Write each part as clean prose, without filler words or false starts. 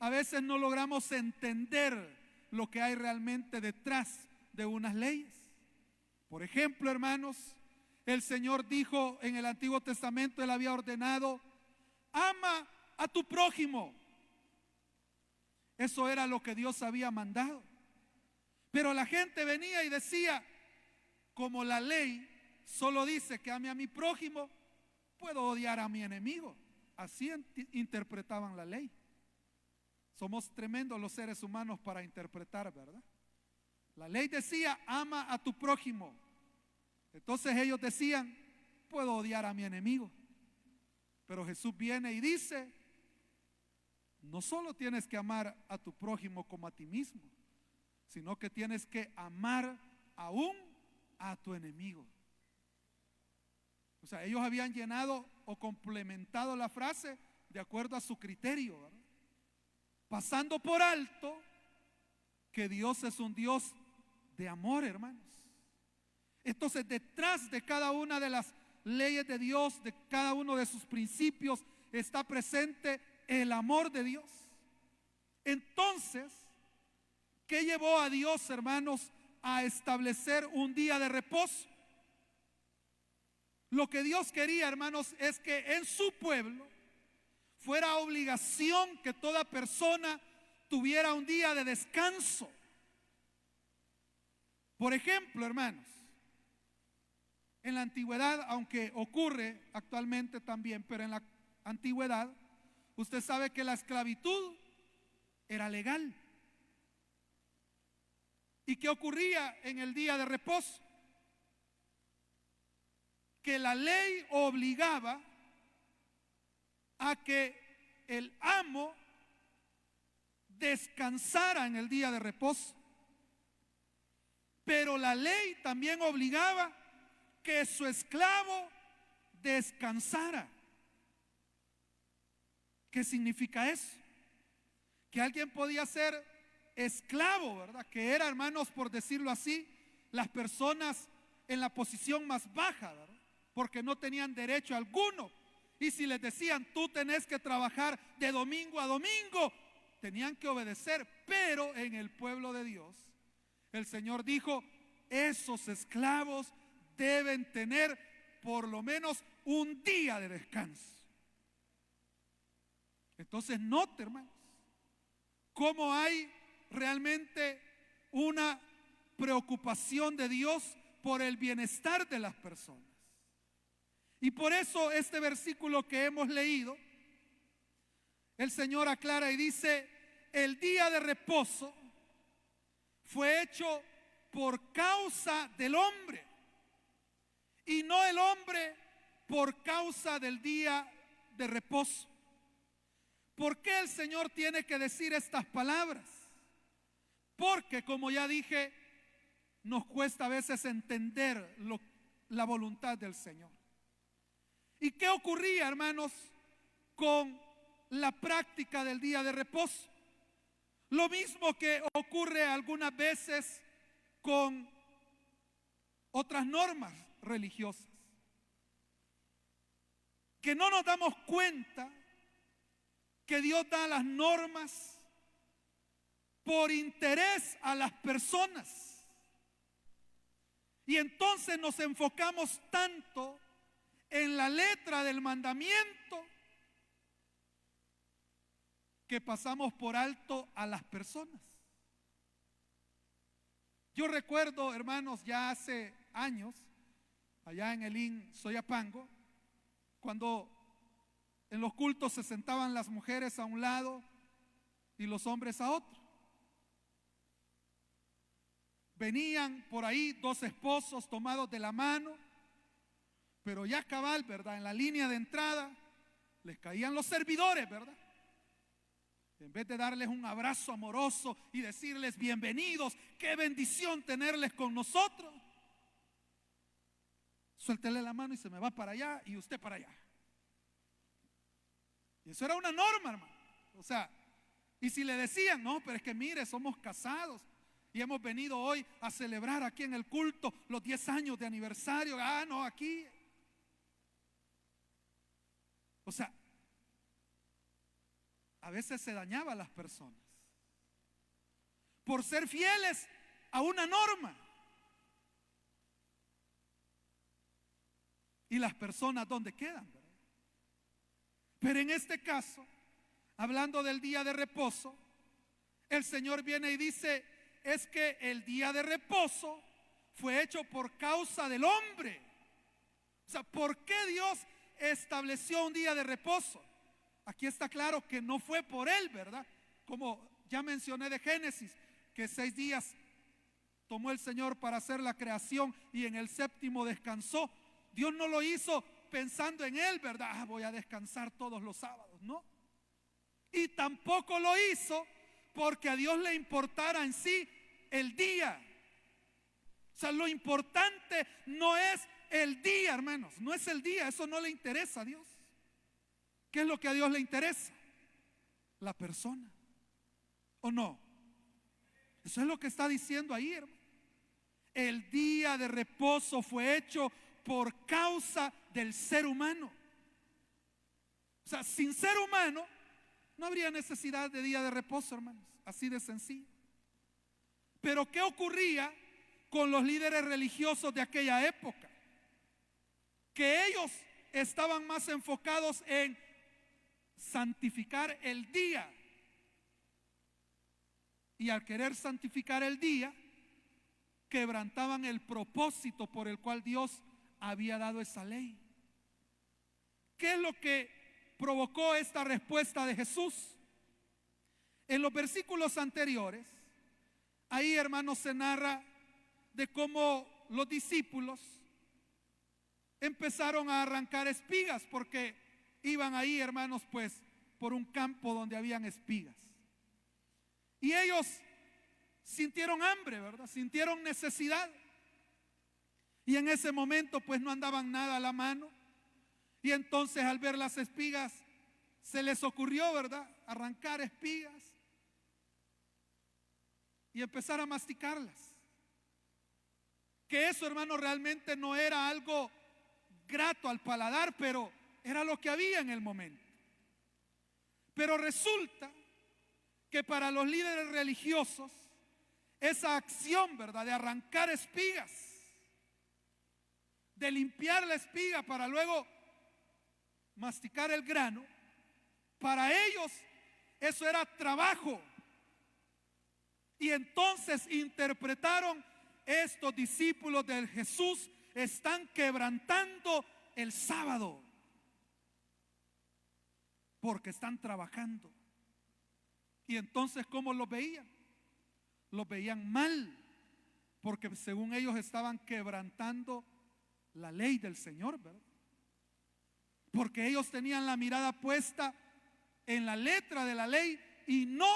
a veces no logramos entender lo que hay realmente detrás de unas leyes. Por ejemplo, hermanos, el Señor dijo en el Antiguo Testamento, Él había ordenado: ama a tu prójimo. Eso era lo que Dios había mandado. Pero la gente venía y decía: como la ley solo dice que ame a mi prójimo, puedo odiar a mi enemigo. Así interpretaban la ley. Somos tremendos los seres humanos para interpretar, ¿verdad? La ley decía: ama a tu prójimo. Entonces ellos decían: puedo odiar a mi enemigo. Pero Jesús viene y dice: no solo tienes que amar a tu prójimo como a ti mismo, sino que tienes que amar aún a tu enemigo. O sea, ellos habían llenado o complementado la frase de acuerdo a su criterio, ¿verdad? Pasando por alto que Dios es un Dios de amor, hermanos. Entonces, detrás de cada una de las leyes de Dios, de cada uno de sus principios, está presente el amor de Dios. Entonces, ¿qué llevó a Dios, hermanos, a establecer un día de reposo? Lo que Dios quería, hermanos, es que en su pueblo fuera obligación que toda persona tuviera un día de descanso. Por ejemplo, hermanos, en la antigüedad, aunque ocurre actualmente también, pero en la antigüedad, usted sabe que la esclavitud era legal. ¿Y qué ocurría en el día de reposo? Que la ley obligaba a que el amo descansara en el día de reposo. Pero la ley también obligaba que su esclavo descansara. ¿Qué significa eso? Que alguien podía ser esclavo, ¿verdad? Que era, hermanos, por decirlo así, las personas en la posición más baja, ¿verdad? Porque no tenían derecho alguno. Y si les decían: tú tenés que trabajar de domingo a domingo, tenían que obedecer. Pero en el pueblo de Dios, el Señor dijo: esos esclavos deben tener por lo menos un día de descanso. Entonces, note, hermanos, cómo hay realmente una preocupación de Dios por el bienestar de las personas. Y por eso este versículo que hemos leído, el Señor aclara y dice: el día de reposo fue hecho por causa del hombre, y no el hombre por causa del día de reposo. ¿Por qué el Señor tiene que decir estas palabras? Porque, como ya dije, nos cuesta a veces entender la voluntad del Señor. ¿Y qué ocurría, hermanos, con la práctica del día de reposo? Lo mismo que ocurre algunas veces con otras normas religiosas, que no nos damos cuenta que Dios da las normas por interés a las personas. Y entonces nos enfocamos tanto en la letra del mandamiento que pasamos por alto a las personas. Yo recuerdo, hermanos, ya hace años, allá en el IN Soyapango, cuando en los cultos se sentaban las mujeres a un lado y los hombres a otro. Venían por ahí dos esposos tomados de la mano, pero ya cabal, ¿verdad? En la línea de entrada les caían los servidores, ¿verdad? En vez de darles un abrazo amoroso y decirles: bienvenidos, qué bendición tenerles con nosotros, suéltele la mano y se me va para allá y usted para allá. Y eso era una norma, hermano. O sea, y si le decían: no, pero es que mire, somos casados y hemos venido hoy a celebrar aquí en el culto los 10 años de aniversario. Ah, no, aquí. O sea, a veces se dañaba a las personas por ser fieles a una norma. Y las personas, ¿dónde quedan? ¿Verdad? Pero en este caso, hablando del día de reposo, el Señor viene y dice, es que el día de reposo fue hecho por causa del hombre. O sea, ¿por qué Dios estableció un día de reposo? Aquí está claro que no fue por él, ¿verdad? Como ya mencioné de Génesis, que 6 días tomó el Señor para hacer la creación y en el séptimo descansó. Dios no lo hizo pensando en él, ¿verdad? Voy a descansar todos los sábados, no. Y tampoco lo hizo porque a Dios le importara en sí el día. O sea, lo importante no es el día, hermanos, no es el día, eso no le interesa a Dios. ¿Qué es lo que a Dios le interesa? La persona, ¿o no? Eso es lo que está diciendo ahí, hermano. El día de reposo fue hecho por causa del ser humano. O sea, sin ser humano no habría necesidad de día de reposo, hermanos. Así de sencillo. Pero ¿qué ocurría con los líderes religiosos de aquella época? Que ellos estaban más enfocados en santificar el día. Y al querer santificar el día, quebrantaban el propósito por el cual Dios había dado esa ley. ¿Qué es lo que provocó esta respuesta de Jesús? En los versículos anteriores, ahí, hermanos, se narra de cómo los discípulos empezaron a arrancar espigas, porque iban ahí, hermanos, pues por un campo donde habían espigas. Y ellos sintieron hambre, ¿verdad? Sintieron necesidad. Y en ese momento pues no andaban nada a la mano. Y entonces al ver las espigas se les ocurrió, ¿verdad?, arrancar espigas y empezar a masticarlas. Que eso, hermano, realmente no era algo grato al paladar, pero era lo que había en el momento. Pero resulta que para los líderes religiosos esa acción, ¿verdad?, de arrancar espigas, de limpiar la espiga para luego masticar el grano, para ellos eso era trabajo. Y entonces interpretaron: estos discípulos de Jesús están quebrantando el sábado porque están trabajando. Y entonces, ¿cómo los veían? Los veían mal, porque según ellos estaban quebrantando la ley del Señor, ¿verdad? Porque ellos tenían la mirada puesta en la letra de la ley y no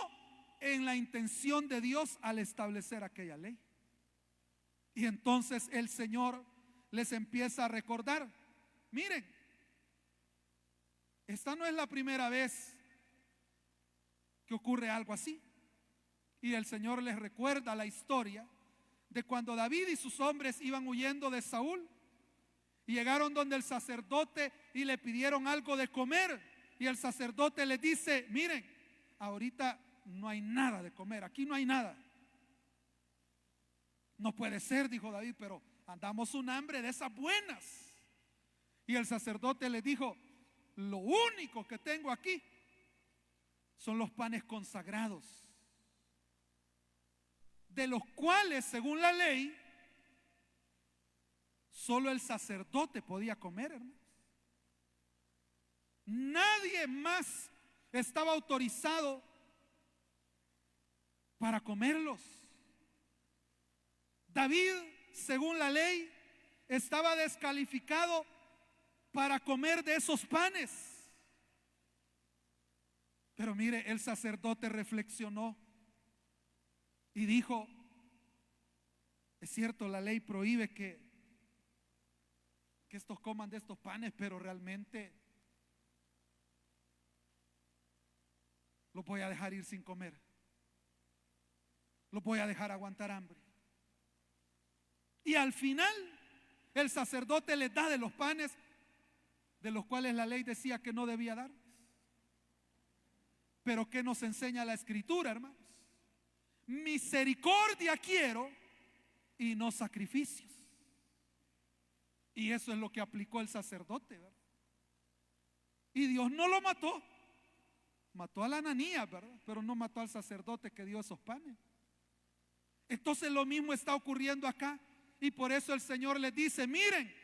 en la intención de Dios al establecer aquella ley. Y entonces el Señor les empieza a recordar: miren, esta no es la primera vez que ocurre algo así. Y el Señor les recuerda la historia de cuando David y sus hombres iban huyendo de Saúl y llegaron donde el sacerdote y le pidieron algo de comer. Y el sacerdote les dice: miren, ahorita no hay nada de comer, aquí no hay nada. No puede ser, dijo David, pero andamos un hambre de esas buenas. Y el sacerdote les dijo: lo único que tengo aquí son los panes consagrados, de los cuales, según la ley, solo el sacerdote podía comer, hermanos. Nadie más estaba autorizado para comerlos. David, según la ley, estaba descalificado para comer de esos panes. Pero mire, el sacerdote reflexionó y dijo: es cierto, la ley prohíbe que estos coman de estos panes, pero realmente los voy a dejar ir sin comer, los voy a dejar aguantar hambre. Y al final el sacerdote les da de los panes de los cuales la ley decía que no debía darles. Pero ¿qué nos enseña la Escritura, hermanos? Misericordia quiero y no sacrificios. Y eso es lo que aplicó el sacerdote, ¿verdad? Y Dios no lo mató. Mató a la Ananías, ¿verdad? Pero no mató al sacerdote que dio esos panes. Entonces lo mismo está ocurriendo acá. Y por eso el Señor les dice: miren,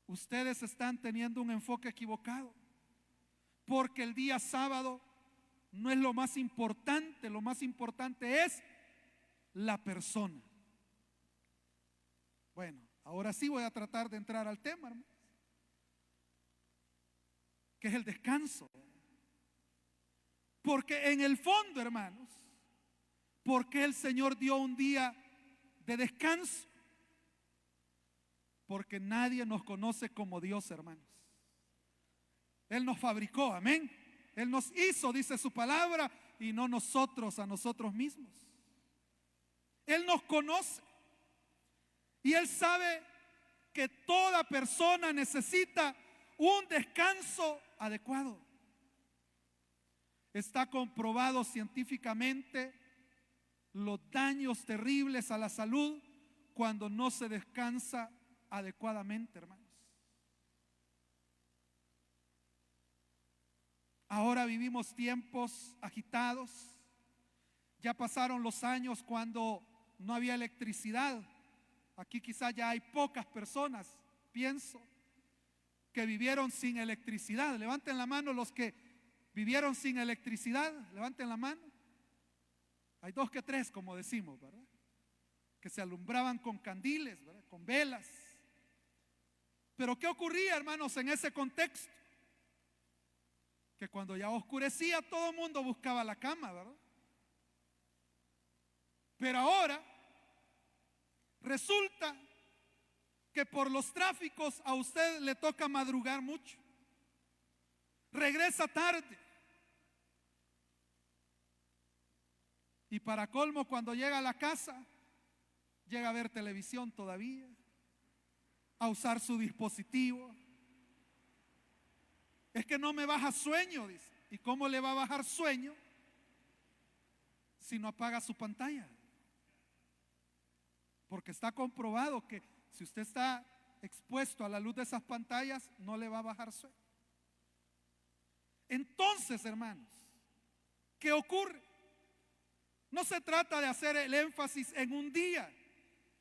ustedes están teniendo un enfoque equivocado, porque el día sábado no es lo más importante es la persona. Bueno, ahora sí voy a tratar de entrar al tema, hermanos, que es el descanso. Porque en el fondo, hermanos, ¿por qué el Señor dio un día de descanso? Porque nadie nos conoce como Dios, hermanos. Él nos fabricó, amén. Él nos hizo, dice su palabra, y no nosotros a nosotros mismos. Él nos conoce y Él sabe que toda persona necesita un descanso adecuado. Está comprobado científicamente los daños terribles a la salud cuando no se descansa adecuadamente, hermanos. Ahora vivimos tiempos agitados. Ya pasaron los años cuando no había electricidad. Aquí quizá ya hay pocas personas, pienso, que vivieron sin electricidad. Levanten la mano los que vivieron sin electricidad. Levanten la mano. Hay 2 que 3, como decimos, ¿verdad? Que se alumbraban con candiles, ¿verdad? Con velas. Pero ¿qué ocurría, hermanos, en ese contexto? Que cuando ya oscurecía, todo el mundo buscaba la cama, ¿verdad? Pero ahora resulta que por los tráficos a usted le toca madrugar mucho. Regresa tarde. Y para colmo, cuando llega a la casa, llega a ver televisión todavía, a usar su dispositivo. Es que no me baja sueño, dice. ¿Y cómo le va a bajar sueño si no apaga su pantalla? Porque está comprobado que si usted está expuesto a la luz de esas pantallas, no le va a bajar sueño. Entonces, hermanos, ¿qué ocurre? No se trata de hacer el énfasis en un día,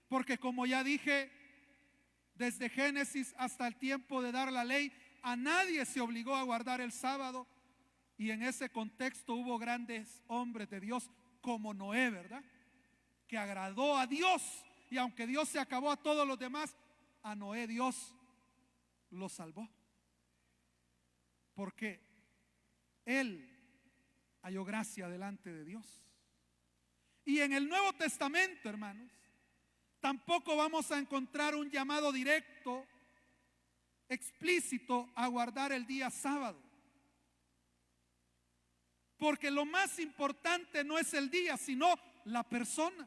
porque como ya dije, desde Génesis hasta el tiempo de dar la ley, a nadie se obligó a guardar el sábado. Y en ese contexto hubo grandes hombres de Dios como Noé, ¿verdad? Que agradó a Dios. Y aunque Dios se acabó a todos los demás, a Noé Dios lo salvó. Porque él halló gracia delante de Dios. Y en el Nuevo Testamento, hermanos, tampoco vamos a encontrar un llamado directo, explícito, a guardar el día sábado. Porque lo más importante no es el día, sino la persona.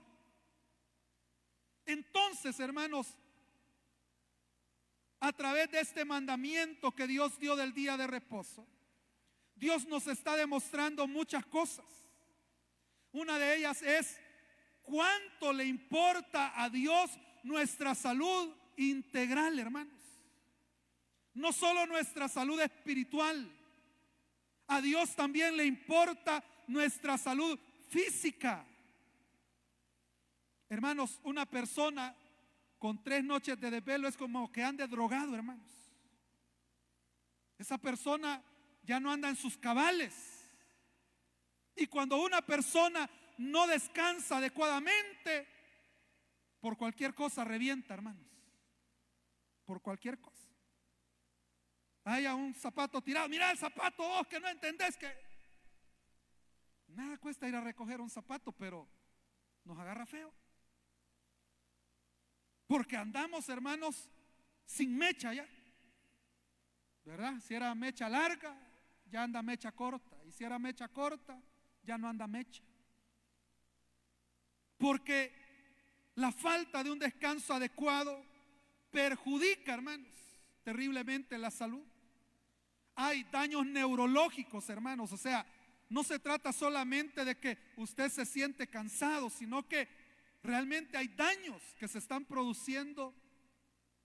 Entonces, hermanos, a través de este mandamiento que Dios dio del día de reposo, Dios nos está demostrando muchas cosas. Una de ellas es cuánto le importa a Dios nuestra salud integral, hermanos. No solo nuestra salud espiritual, a Dios también le importa nuestra salud física. Hermanos, una persona con 3 noches de desvelo es como que ande drogado, hermanos. Esa persona ya no anda en sus cabales. Y cuando una persona no descansa adecuadamente, por cualquier cosa revienta, hermanos. Por cualquier cosa. Haya un zapato tirado, mira el zapato, vos que no entendés que nada cuesta ir a recoger un zapato, pero nos agarra feo. Porque andamos, hermanos, sin mecha ya, ¿verdad? Si era mecha larga, ya anda mecha corta. Y si era mecha corta, ya no anda mecha. Porque la falta de un descanso adecuado perjudica, hermanos, terriblemente la salud. Hay daños neurológicos, hermanos. O sea, no se trata solamente de que usted se siente cansado, sino que realmente hay daños que se están produciendo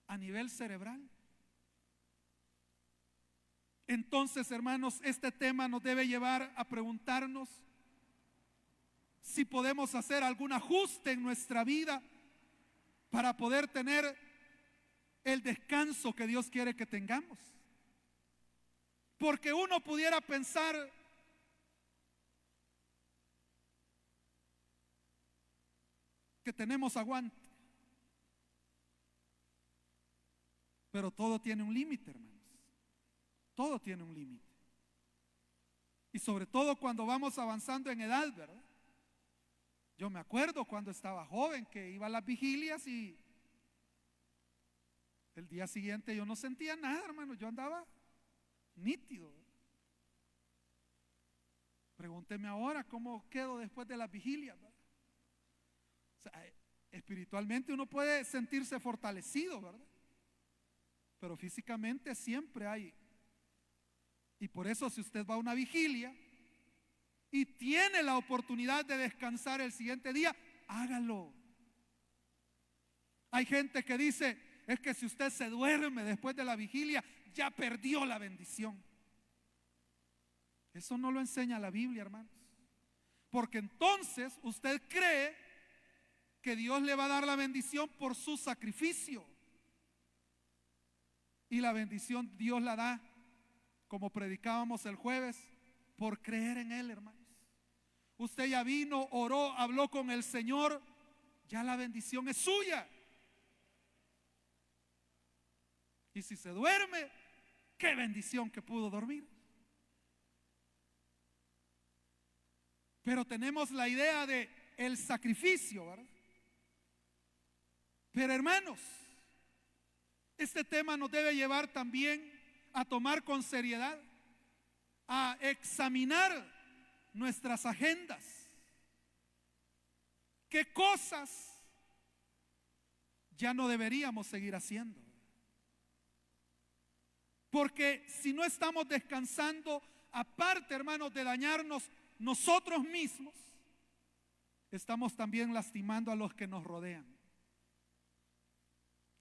a nivel cerebral. Entonces, hermanos, este tema nos debe llevar a preguntarnos si podemos hacer algún ajuste en nuestra vida para poder tener el descanso que Dios quiere que tengamos. Porque uno pudiera pensar que tenemos aguante, pero todo tiene un límite, hermanos. Todo tiene un límite. Y sobre todo cuando vamos avanzando en edad, ¿verdad? Yo me acuerdo cuando estaba joven que iba a las vigilias y el día siguiente yo no sentía nada, hermano. Yo andaba nítido. Pregúnteme ahora cómo quedo después de las vigilias, ¿verdad? O sea, espiritualmente uno puede sentirse fortalecido, ¿verdad? Pero físicamente siempre hay. Y por eso, si usted va a una vigilia y tiene la oportunidad de descansar el siguiente día, hágalo. Hay gente que dice, es que si usted se duerme después de la vigilia, ya perdió la bendición. Eso no lo enseña la Biblia, hermanos. Porque entonces usted cree que Dios le va a dar la bendición por su sacrificio. Y la bendición Dios la da, como predicábamos el jueves, por creer en Él, hermanos. Usted ya vino, oró, habló con el Señor, ya la bendición es suya. Y si se duerme, qué bendición que pudo dormir. Pero tenemos la idea de el sacrificio, ¿verdad? Pero hermanos, este tema nos debe llevar también a tomar con seriedad, a examinar nuestras agendas. ¿Qué cosas ya no deberíamos seguir haciendo? Porque si no estamos descansando, aparte, hermanos, de dañarnos nosotros mismos, estamos también lastimando a los que nos rodean.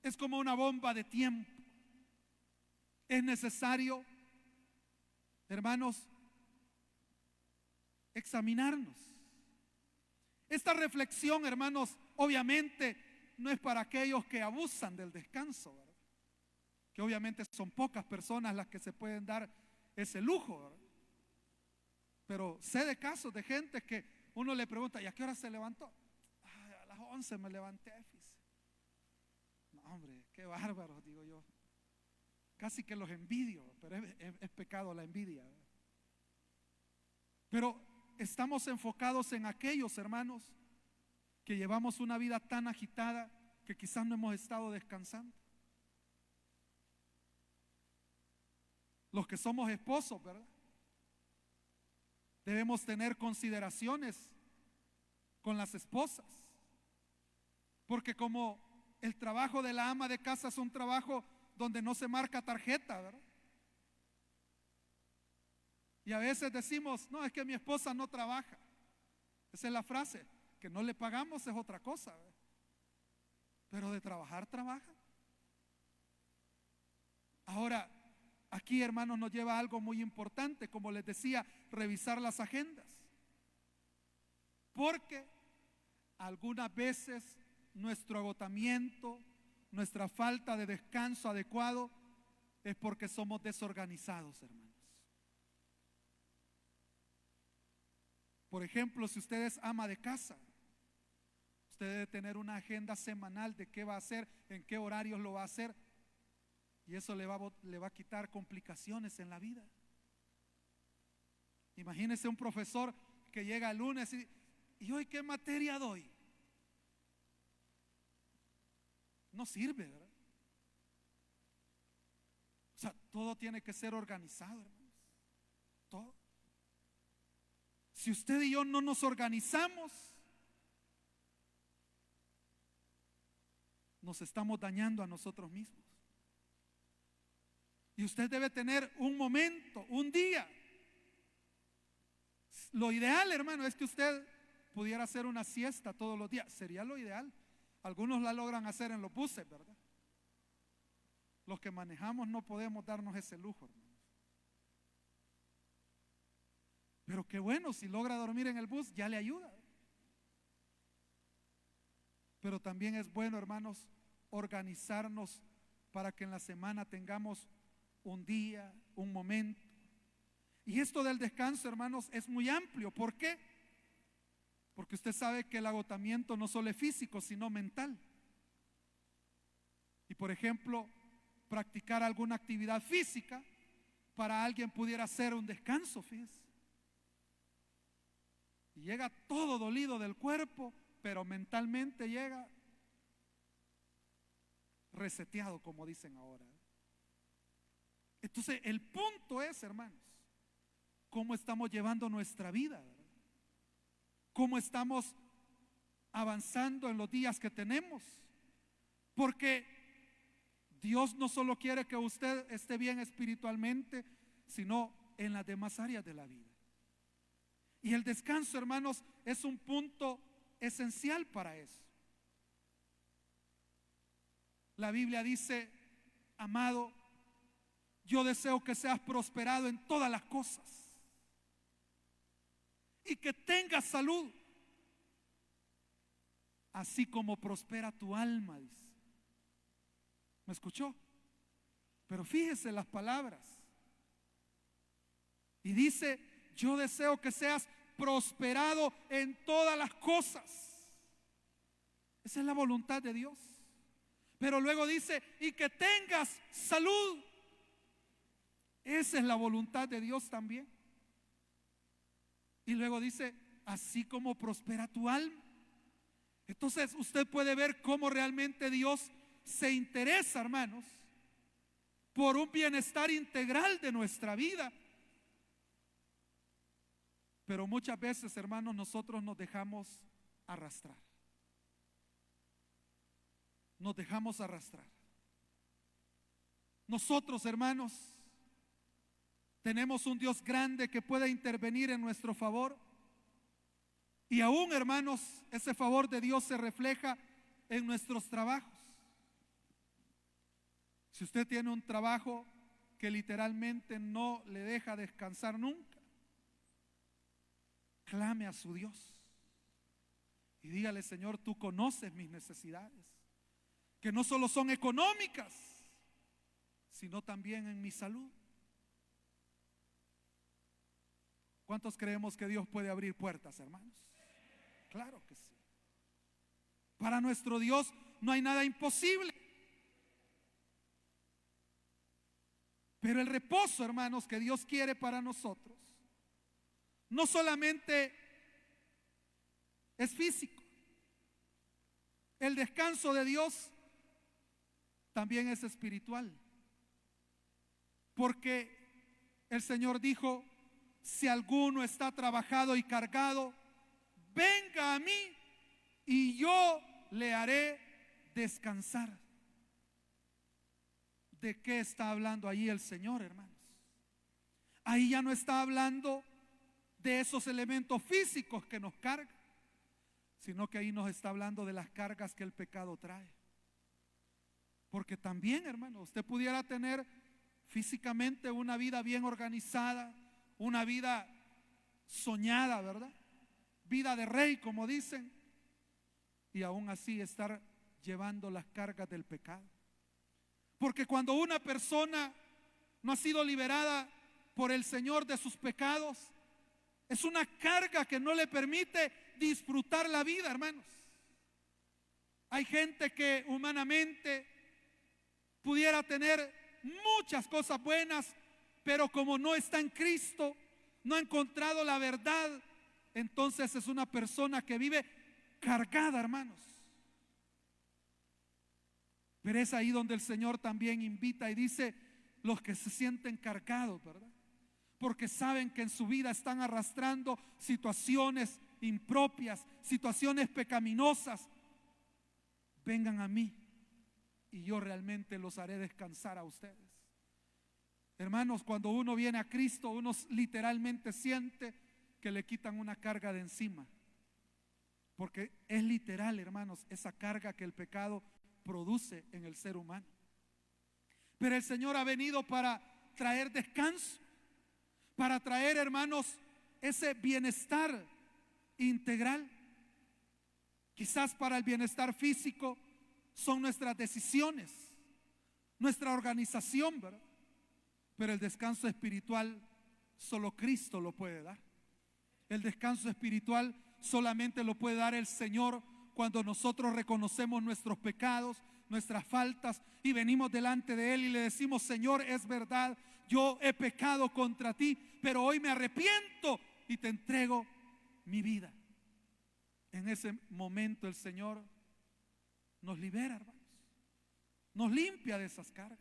Es como una bomba de tiempo. Es necesario, hermanos, examinarnos. Esta reflexión, hermanos, obviamente no es para aquellos que abusan del descanso, ¿verdad? Que obviamente son pocas personas las que se pueden dar ese lujo, ¿verdad? Pero sé de casos de gente que uno le pregunta, ¿y a qué hora se levantó? Ay, a las 11 me levanté, fíjese. No, hombre, qué bárbaro, digo yo. Casi que los envidio, pero es pecado la envidia, ¿verdad? Pero estamos enfocados en aquellos, hermanos, que llevamos una vida tan agitada que quizás no hemos estado descansando. Los que somos esposos, ¿verdad? Debemos tener consideraciones con las esposas, porque como el trabajo de la ama de casa es un trabajo donde no se marca tarjeta, ¿verdad? Y a veces decimos, no, es que mi esposa no trabaja. Esa es la frase, que no le pagamos es otra cosa, ¿verdad? Pero de trabajar, trabaja. Ahora, aquí, hermanos, nos lleva a algo muy importante, como les decía, revisar las agendas. Porque algunas veces nuestro agotamiento, nuestra falta de descanso adecuado es porque somos desorganizados, hermanos. Por ejemplo, si usted es ama de casa, usted debe tener una agenda semanal de qué va a hacer, en qué horarios lo va a hacer. Y eso le va a quitar complicaciones en la vida. Imagínese un profesor que llega el lunes y hoy qué materia doy. No sirve, ¿verdad? O sea, todo tiene que ser organizado, hermanos. Todo. Si usted y yo no nos organizamos, nos estamos dañando a nosotros mismos. Y Y usted debe tener un momento, un día. Lo ideal, hermano, es que usted pudiera hacer una siesta todos los días. Sería lo ideal. Algunos la logran hacer en los buses, ¿verdad? Los que manejamos no podemos darnos ese lujo, hermano. Pero qué bueno, si logra dormir en el bus, ya le ayuda. Pero también es bueno, hermanos, organizarnos para que en la semana tengamos un día, un momento. Y esto del descanso, hermanos, es muy amplio. ¿Por qué? Porque usted sabe que el agotamiento no solo es físico, sino mental. Y por ejemplo, practicar alguna actividad física para alguien pudiera ser un descanso, fíjese. Y llega todo dolido del cuerpo, pero mentalmente llega reseteado, como dicen ahora. Entonces el punto es, hermanos, cómo estamos llevando nuestra vida, ¿verdad? Cómo estamos avanzando en los días que tenemos. Porque Dios no solo quiere que usted esté bien espiritualmente, sino en las demás áreas de la vida. Y el descanso, hermanos, es un punto esencial para eso. La Biblia dice: amado, yo deseo que seas prosperado en todas las cosas y que tengas salud, así como prospera tu alma, dice. ¿Me escuchó? Pero fíjese las palabras. Y dice: yo deseo que seas prosperado en todas las cosas. Esa es la voluntad de Dios. Pero luego dice: y que tengas salud. Esa es la voluntad de Dios también. Y luego dice: así como prospera tu alma. Entonces usted puede ver cómo realmente Dios se interesa, hermanos, por un bienestar integral de nuestra vida. Pero muchas veces, hermanos, nosotros nos dejamos arrastrar. Nos dejamos arrastrar. Nosotros, hermanos, tenemos un Dios grande que puede intervenir en nuestro favor. Y aún, hermanos, ese favor de Dios se refleja en nuestros trabajos. Si usted tiene un trabajo que literalmente no le deja descansar nunca, clame a su Dios y dígale: Señor, tú conoces mis necesidades, que no solo son económicas, sino también en mi salud. ¿Cuántos creemos que Dios puede abrir puertas, hermanos? Claro que sí. Para nuestro Dios no hay nada imposible. Pero el reposo, hermanos, que Dios quiere para nosotros no solamente es físico. El descanso de Dios también es espiritual. Porque el Señor dijo: si alguno está trabajado y cargado, venga a mí y yo le haré descansar. ¿De qué está hablando ahí el Señor, hermanos? Ahí ya no está hablando de esos elementos físicos que nos cargan, sino que ahí nos está hablando de las cargas que el pecado trae. Porque también, hermano, usted pudiera tener físicamente una vida bien organizada, una vida soñada, ¿verdad? Vida de rey, como dicen, y aún así estar llevando las cargas del pecado. Porque cuando una persona no ha sido liberada por el Señor de sus pecados, es una carga que no le permite disfrutar la vida, hermanos. Hay gente que humanamente pudiera tener muchas cosas buenas, pero como no está en Cristo, no ha encontrado la verdad, entonces es una persona que vive cargada, hermanos. Pero es ahí donde el Señor también invita y dice: los que se sienten cargados, ¿verdad? Porque saben que en su vida están arrastrando situaciones impropias, situaciones pecaminosas, vengan a mí y yo realmente los haré descansar a ustedes. Hermanos, cuando uno viene a Cristo, uno literalmente siente que le quitan una carga de encima. Porque es literal, hermanos, esa carga que el pecado produce en el ser humano. Pero el Señor ha venido para traer descanso, para traer, hermanos, ese bienestar integral. Quizás para el bienestar físico son nuestras decisiones, nuestra organización, ¿verdad? Pero el descanso espiritual solo Cristo lo puede dar. El descanso espiritual solamente lo puede dar el Señor cuando nosotros reconocemos nuestros pecados, nuestras faltas, y venimos delante de Él y le decimos: Señor, es verdad, yo he pecado contra ti, pero hoy me arrepiento y te entrego mi vida. En ese momento el Señor nos libera, hermanos, nos limpia de esas cargas.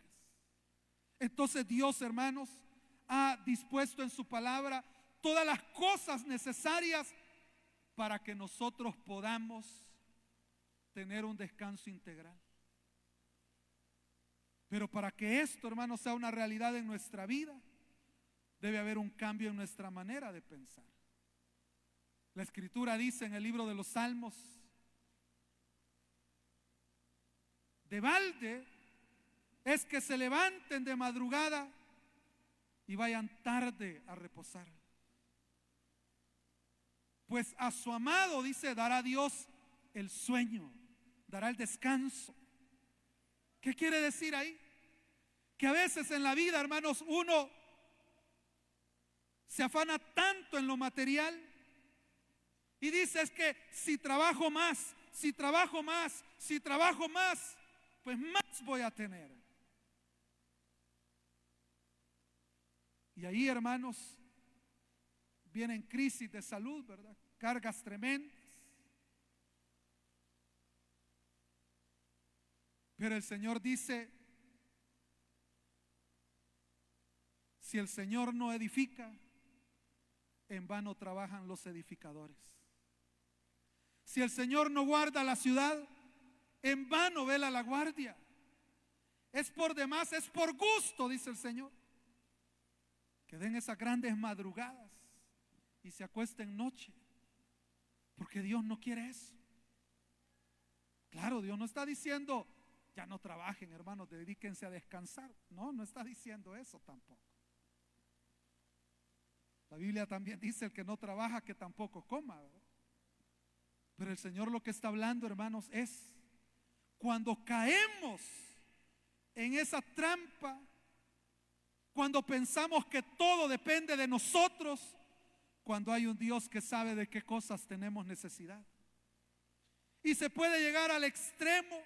Entonces Dios, hermanos, ha dispuesto en su palabra todas las cosas necesarias para que nosotros podamos tener un descanso integral. Pero para que esto, hermanos, sea una realidad en nuestra vida, debe haber un cambio en nuestra manera de pensar. La Escritura dice en el libro de los Salmos: de balde es que se levanten de madrugada y vayan tarde a reposar, pues a su amado, dice, dará Dios el sueño, dará el descanso. ¿Qué quiere decir ahí? Que a veces en la vida, hermanos, uno se afana tanto en lo material y dice: es que si trabajo más, si trabajo más, si trabajo más, pues más voy a tener. Y ahí, hermanos, vienen crisis de salud, ¿verdad? Cargas tremendas. Pero el Señor dice: si el Señor no edifica, en vano trabajan los edificadores. Si el Señor no guarda la ciudad, en vano vela la guardia. Es por demás, es por gusto, dice el Señor, que den esas grandes madrugadas y se acuesten noche, porque Dios no quiere eso. Claro, Dios no está diciendo: ya no trabajen, hermanos, dedíquense a descansar. No, no está diciendo eso tampoco. La Biblia también dice: el que no trabaja, que tampoco coma, ¿verdad? Pero el Señor lo que está hablando, hermanos, es cuando caemos en esa trampa, cuando pensamos que todo depende de nosotros, cuando hay un Dios que sabe de qué cosas tenemos necesidad. Y se puede llegar al extremo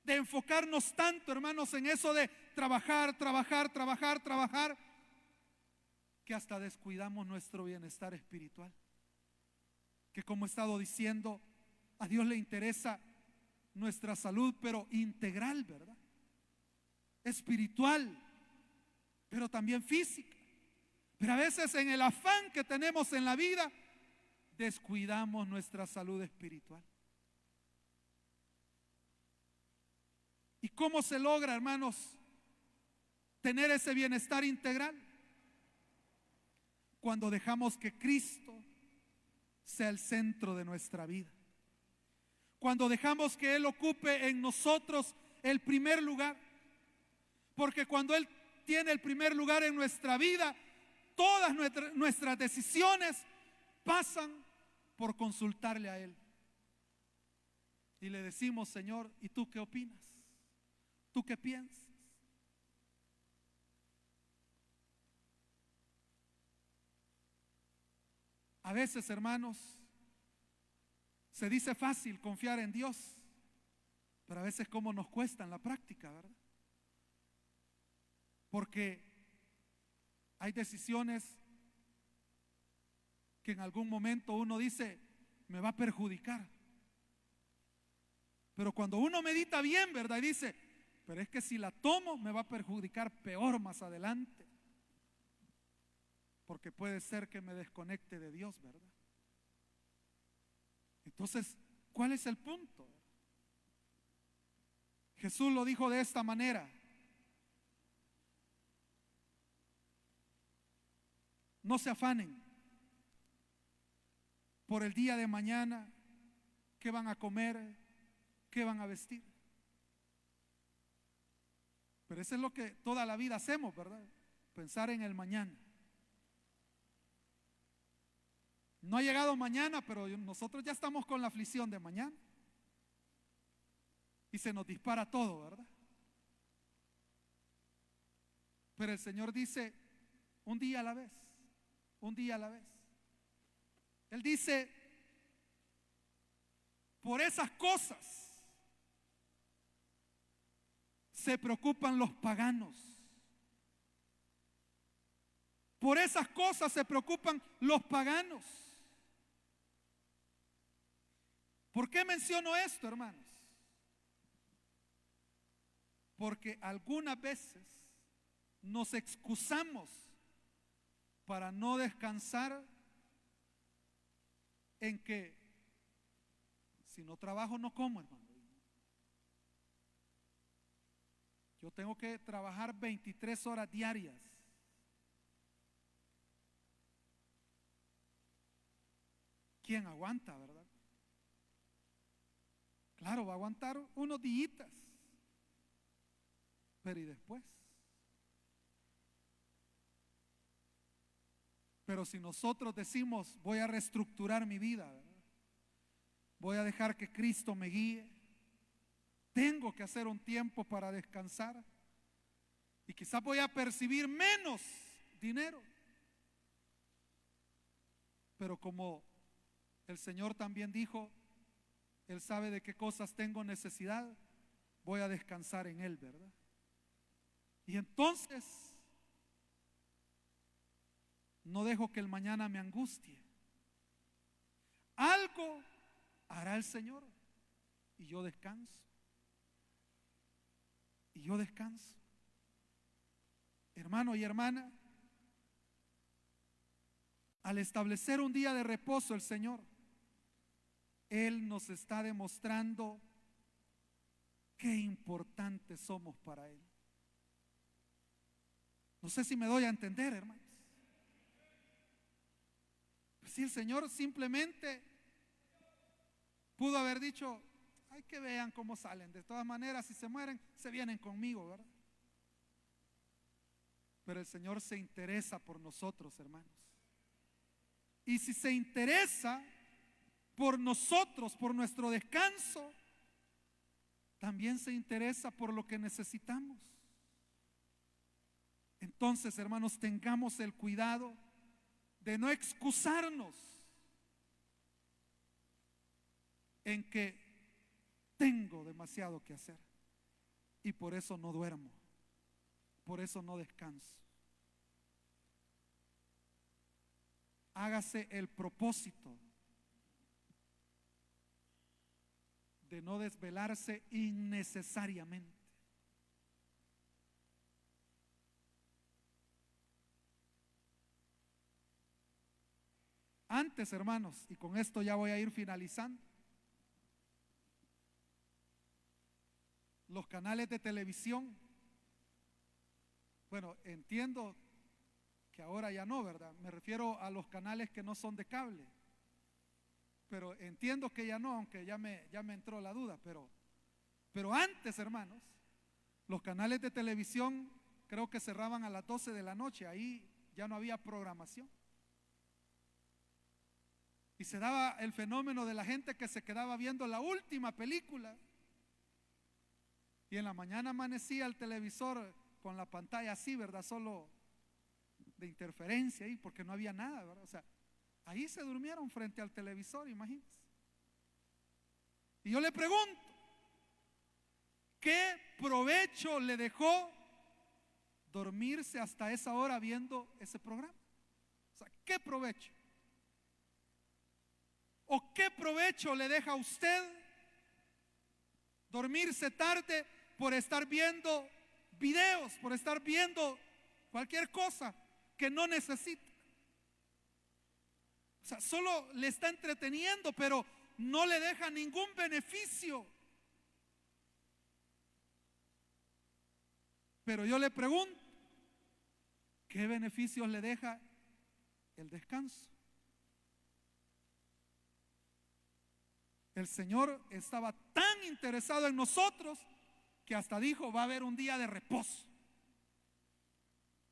de enfocarnos tanto, hermanos, en eso de trabajar, trabajar, trabajar, trabajar, que hasta descuidamos nuestro bienestar espiritual. Que, como he estado diciendo, a Dios le interesa nuestra salud, pero integral, ¿verdad? Espiritual, pero también física. Pero a veces en el afán que tenemos en la vida, descuidamos nuestra salud espiritual. ¿Y cómo se logra, hermanos, tener ese bienestar integral? Cuando dejamos que Cristo sea el centro de nuestra vida. Cuando dejamos que Él ocupe en nosotros el primer lugar. Porque cuando Él tiene el primer lugar en nuestra vida, todas nuestras decisiones pasan por consultarle a Él. Y le decimos: Señor, ¿y tú qué opinas? ¿Tú qué piensas? A veces, hermanos, se dice fácil confiar en Dios, pero a veces cómo nos cuesta en la práctica, ¿verdad? Porque hay decisiones que en algún momento uno dice: me va a perjudicar. Pero cuando uno medita bien, ¿verdad? Y dice: pero es que si la tomo me va a perjudicar peor más adelante. Porque puede ser que me desconecte de Dios, ¿verdad? Entonces, ¿cuál es el punto? Jesús lo dijo de esta manera: no se afanen por el día de mañana, qué van a comer, qué van a vestir. Pero eso es lo que toda la vida hacemos, ¿verdad? Pensar en el mañana. No ha llegado mañana, pero nosotros ya estamos con la aflicción de mañana. Y se nos dispara todo, ¿verdad? Pero el Señor dice, un día a la vez, un día a la vez. Él dice, por esas cosas se preocupan los paganos. Por esas cosas se preocupan los paganos. ¿Por qué menciono esto, hermanos? Porque algunas veces nos excusamos para no descansar en que si no trabajo no como, hermano. Yo tengo que trabajar 23 horas diarias. ¿Quién aguanta, verdad? Claro, va a aguantar unos días, pero ¿y después? Pero si nosotros decimos, voy a reestructurar mi vida, ¿verdad? Voy a dejar que Cristo me guíe, tengo que hacer un tiempo para descansar y quizás voy a percibir menos dinero. Pero como el Señor también dijo, Él sabe de qué cosas tengo necesidad, voy a descansar en Él, ¿verdad? Y entonces no dejo que el mañana me angustie. Algo hará el Señor y yo descanso. Y yo descanso. Hermano y hermana, al establecer un día de reposo el Señor, Él nos está demostrando qué importantes somos para Él. No sé si me doy a entender, hermanos. Pues si el Señor simplemente pudo haber dicho, ay, que vean cómo salen. De todas maneras, si se mueren, se vienen conmigo, ¿verdad? Pero el Señor se interesa por nosotros, hermanos. Y si se interesa por nosotros, por nuestro descanso, también se interesa por lo que necesitamos. Entonces, hermanos, tengamos el cuidado de no excusarnos en que tengo demasiado que hacer y por eso no duermo, por eso no descanso. Hágase el propósito de no desvelarse innecesariamente. Antes, hermanos, y con esto ya voy a ir finalizando, los canales de televisión, bueno, entiendo que ahora ya no, ¿verdad? Me refiero a los canales que no son de cable, pero entiendo que ya no, aunque ya me entró la duda, pero antes, hermanos, los canales de televisión creo que cerraban a las 12 de la noche, ahí ya no había programación. Y se daba el fenómeno de la gente que se quedaba viendo la última película y en la mañana amanecía el televisor con la pantalla así, ¿verdad? Solo de interferencia ahí, porque no había nada, ¿verdad? O sea, ahí se durmieron frente al televisor, imagínense. Y yo le pregunto, ¿qué provecho le dejó dormirse hasta esa hora viendo ese programa? O sea, ¿qué provecho? ¿O qué provecho le deja a usted dormirse tarde por estar viendo videos, por estar viendo cualquier cosa que no necesita? O sea, solo le está entreteniendo, pero no le deja ningún beneficio. Pero yo le pregunto, ¿qué beneficios le deja el descanso. El Señor estaba tan interesado en nosotros que hasta dijo, va a haber un día de reposo.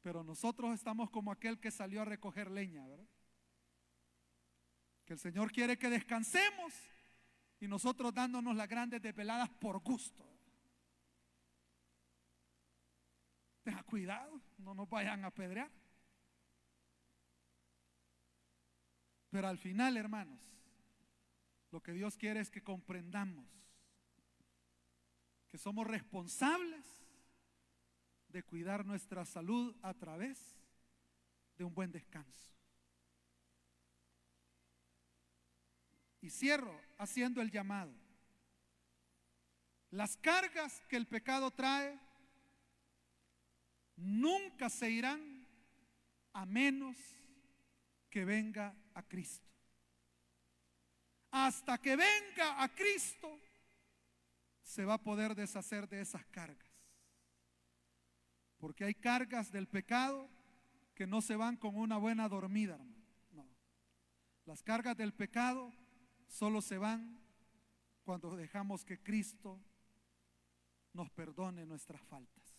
Pero nosotros estamos como aquel que salió a recoger leña, ¿verdad? Que el Señor quiere que descansemos y nosotros dándonos las grandes desveladas por gusto. Tenga cuidado, no nos vayan a apedrear. Pero al final, hermanos, lo que Dios quiere es que comprendamos que somos responsables de cuidar nuestra salud a través de un buen descanso. Y cierro haciendo el llamado. Las cargas que el pecado trae nunca se irán a menos que venga a Cristo. Hasta que venga a Cristo se va a poder deshacer de esas cargas. Porque hay cargas del pecado que no se van con una buena dormida, hermano. No. Las cargas del pecado solo se van cuando dejamos que Cristo nos perdone nuestras faltas.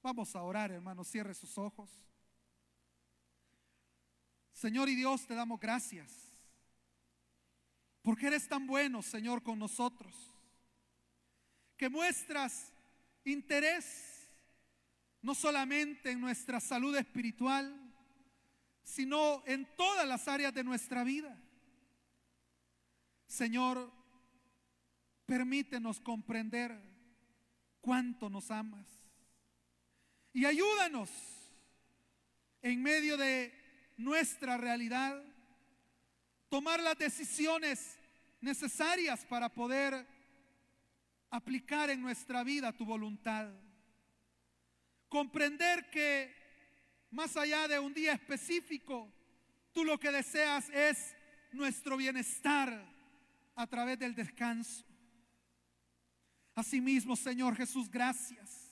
Vamos a orar, hermano. Cierre sus ojos. Señor y Dios, te damos gracias porque eres tan bueno, Señor, con nosotros, que muestras interés no solamente en nuestra salud espiritual, sino en todas las áreas de nuestra vida. Señor, permítenos comprender cuánto nos amas y ayúdanos en medio de nuestra realidad tomar las decisiones necesarias para poder aplicar en nuestra vida tu voluntad. Comprender que más allá de un día específico, tú lo que deseas es nuestro bienestar a través del descanso. Asimismo, Señor Jesús, gracias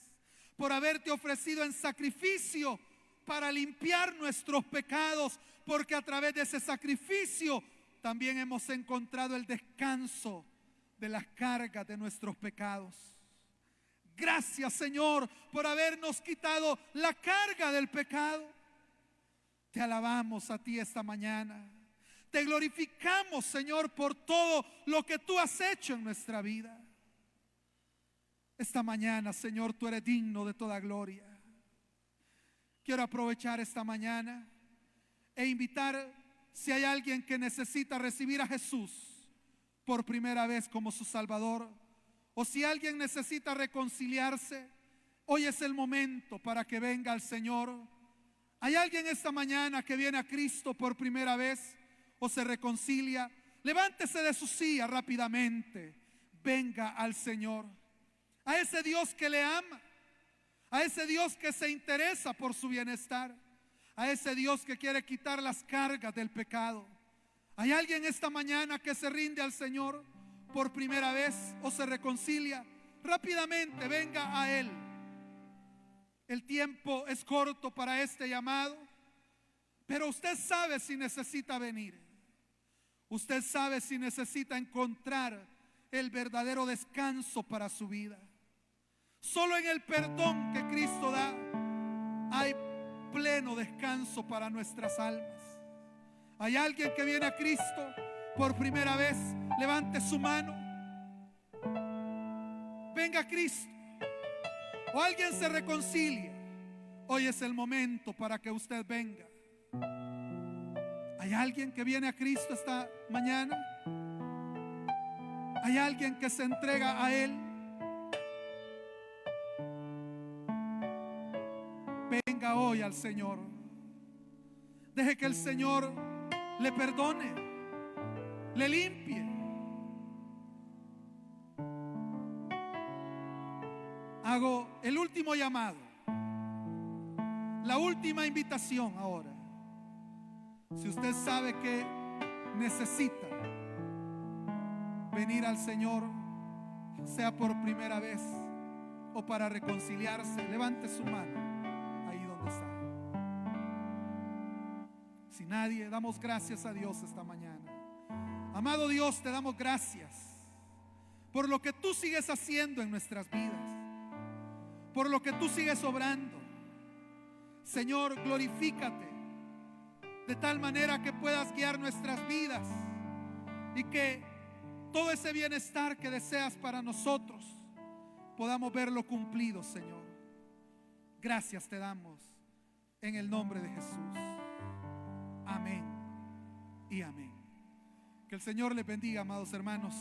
por haberte ofrecido en sacrificio para limpiar nuestros pecados, porque a través de ese sacrificio también hemos encontrado el descanso de las cargas de nuestros pecados. Gracias, Señor, por habernos quitado la carga del pecado. Te alabamos a ti esta mañana. Te glorificamos, Señor, por todo lo que tú has hecho en nuestra vida. Esta mañana, Señor, tú eres digno de toda gloria. Quiero aprovechar esta mañana e invitar, si hay alguien que necesita recibir a Jesús por primera vez como su Salvador, o si alguien necesita reconciliarse, hoy es el momento para que venga al Señor. ¿Hay alguien esta mañana que viene a Cristo por primera vez o se reconcilia? Levántese de su silla rápidamente. Venga al Señor, a ese Dios que le ama, a ese Dios que se interesa por su bienestar, a ese Dios que quiere quitar las cargas del pecado. ¿Hay alguien esta mañana que se rinde al Señor por primera vez o se reconcilia? Rápidamente venga a Él. El tiempo es corto para este llamado, pero usted sabe si necesita venir. Usted sabe si necesita encontrar el verdadero descanso para su vida. Solo en el perdón que Cristo da hay pleno descanso para nuestras almas. ¿Hay alguien que viene a Cristo por primera vez? Levante su mano. Venga a Cristo. O alguien se reconcilia. Hoy es el momento para que usted venga. ¿Hay alguien que viene a Cristo esta mañana? ¿Hay alguien que se entrega a Él? Venga hoy al Señor. Deje que el Señor le perdone, le limpie. Hago el último llamado, la última invitación ahora. Si usted sabe que necesita venir al Señor, sea por primera vez o para reconciliarse, levante su mano ahí donde está. Si nadie, damos gracias a Dios esta mañana. Amado Dios, te damos gracias por lo que tú sigues haciendo en nuestras vidas, por lo que tú sigues obrando. Señor, glorifícate de tal manera que puedas guiar nuestras vidas y que todo ese bienestar que deseas para nosotros podamos verlo cumplido, Señor. Gracias te damos en el nombre de Jesús. Amén y amén. Que el Señor les bendiga, amados hermanos.